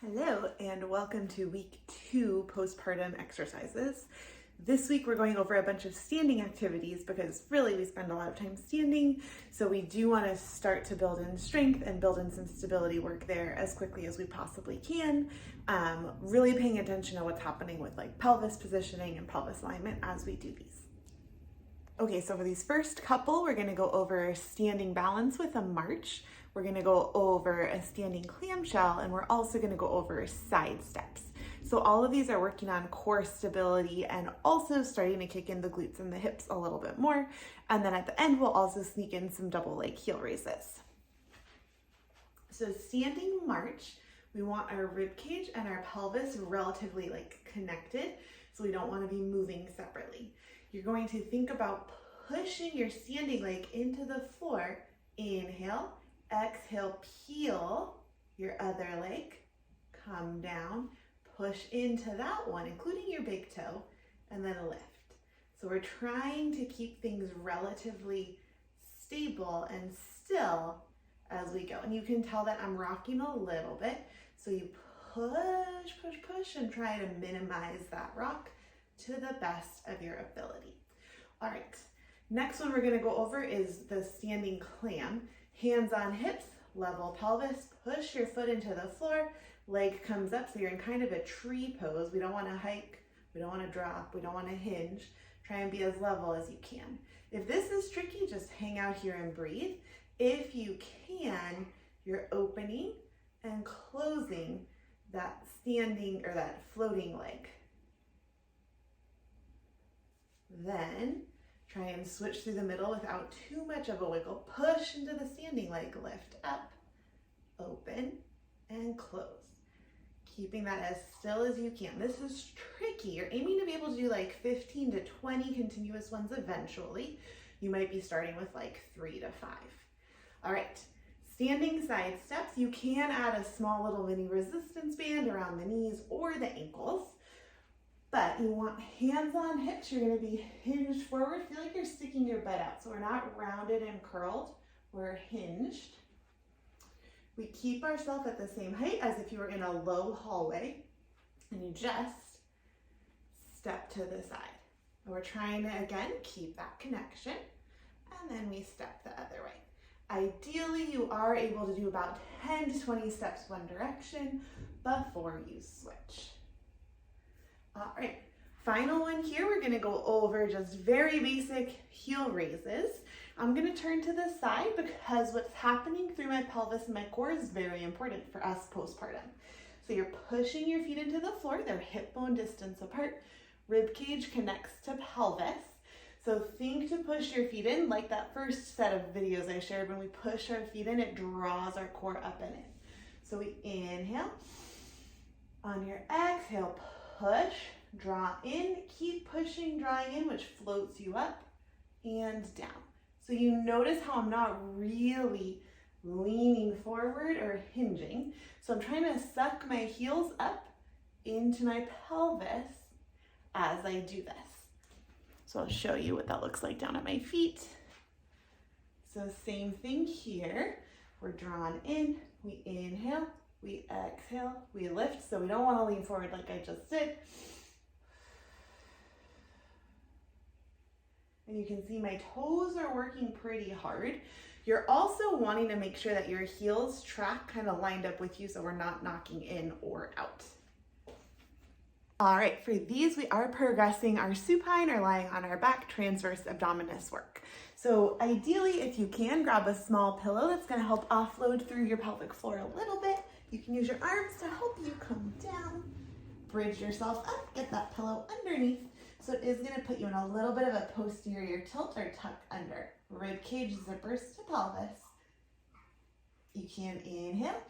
Hello and welcome to week 2 postpartum exercises. This week we're going over a bunch of standing activities because really we spend a lot of time standing, so we do want to start to build in strength and build in some stability work there as quickly as we possibly can. Really paying attention to what's happening with like pelvis positioning and pelvis alignment as we do these. Okay, so for these first couple, we're going to go over standing balance with a march. We're going to go over a standing clamshell, and we're also going to go over side steps. So all of these are working on core stability and also starting to kick in the glutes and the hips a little bit more. And then at the end, we'll also sneak in some double leg heel raises. So standing march, we want our rib cage and our pelvis relatively connected, so we don't want to be moving separately. You're going to think about pushing your standing leg into the floor. Inhale, exhale, peel your other leg, come down, push into that one, including your big toe, and then lift. So we're trying to keep things relatively stable and still as we go. And you can tell that I'm rocking a little bit. So you push, push, push, and try to minimize that rock to the best of your ability. All right, next one we're gonna go over is the standing clam. Hands on hips, level pelvis, push your foot into the floor, leg comes up, so you're in kind of a tree pose. We don't wanna hike, we don't wanna drop, we don't wanna hinge. Try and be as level as you can. If this is tricky, just hang out here and breathe. If you can, you're opening and closing that standing or that floating leg. Then try and switch through the middle without too much of a wiggle. Push into the standing leg, lift up, open, and close. Keeping that as still as you can. This is tricky. You're aiming to be able to do 15 to 20 continuous ones eventually. You might be starting with 3 to 5. All right, standing side steps. You can add a small little mini resistance band around the knees or the ankles. But you want hands on hips. You're going to be hinged forward. Feel like you're sticking your butt out. So we're not rounded and curled. We're hinged. We keep ourselves at the same height as if you were in a low hallway. And you just step to the side. And we're trying to, again, keep that connection. And then we step the other way. Ideally, you are able to do about 10 to 20 steps one direction before you switch. All right, final one here, we're gonna go over just very basic heel raises. I'm gonna turn to the side because what's happening through my pelvis and my core is very important for us postpartum. So you're pushing your feet into the floor, they're hip bone distance apart. Rib cage connects to pelvis. So think to push your feet in like that first set of videos I shared. When we push our feet in, it draws our core up and in. So we inhale, on your exhale, push, draw in, keep pushing, drawing in, which floats you up and down. So you notice how I'm not really leaning forward or hinging. So I'm trying to suck my heels up into my pelvis as I do this. So I'll show you what that looks like down at my feet. So same thing here. We're drawn in, we inhale, we exhale, we lift, so we don't want to lean forward like I just did. And you can see my toes are working pretty hard. You're also wanting to make sure that your heels track kind of lined up with you so we're not knocking in or out. All right, for these, we are progressing our supine or lying on our back transverse abdominis work. So ideally, if you can, grab a small pillow that's going to help offload through your pelvic floor a little bit. You can use your arms to help you come down, bridge yourself up, get that pillow underneath. So it is going to put you in a little bit of a posterior tilt or tuck under. Rib cage zippers to pelvis. You can inhale,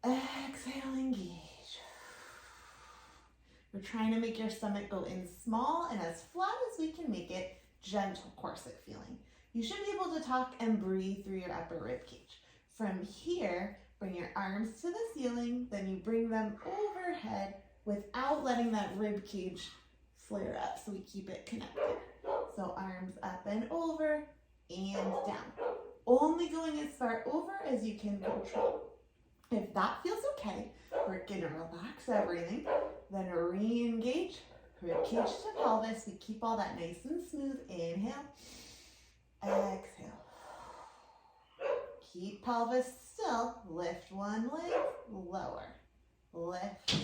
exhale, engage. We're trying to make your stomach go in small and as flat as we can make it, gentle corset feeling. You should be able to talk and breathe through your upper rib cage. From here, bring your arms to the ceiling, then you bring them overhead without letting that rib cage flare up, so we keep it connected. So arms up and over and down. Only going as far over as you can control. If that feels okay, we're gonna relax everything, then re-engage, ribcage to pelvis. We keep all that nice and smooth. Inhale, exhale. Keep pelvis still. Lift one leg, lower, lift,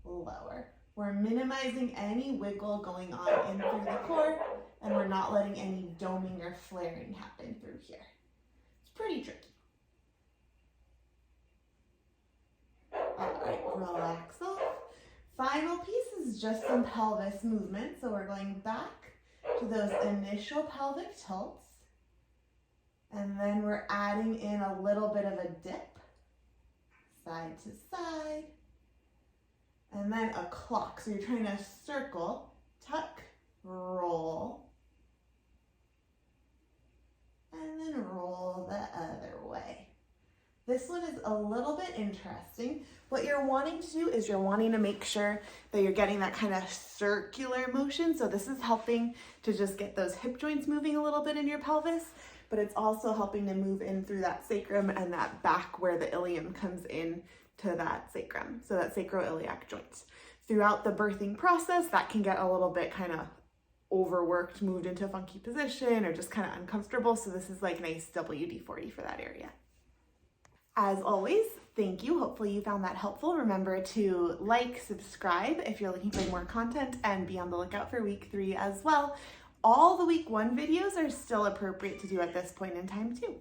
lower. We're minimizing any wiggle going on in through the core, and we're not letting any doming or flaring happen through here. It's pretty tricky. All right, relax off. Final piece is just some pelvis movement. So we're going back to those initial pelvic tilts. And then we're adding in a little bit of a dip, side to side. And then a clock. So you're trying to circle, tuck, roll, and then roll the other way. This one is a little bit interesting. What you're wanting to do is you're wanting to make sure that you're getting that kind of circular motion. So this is helping to just get those hip joints moving a little bit in your pelvis, but it's also helping to move in through that sacrum and that back where the ilium comes in to that sacrum, so that sacroiliac joint. Throughout the birthing process, that can get a little bit kind of overworked, moved into a funky position, or just kind of uncomfortable. So this is like nice WD-40 for that area. As always, thank you. Hopefully you found that helpful. Remember to like, subscribe if you're looking for more content, and be on the lookout for week 3 as well. All the week 1 videos are still appropriate to do at this point in time too.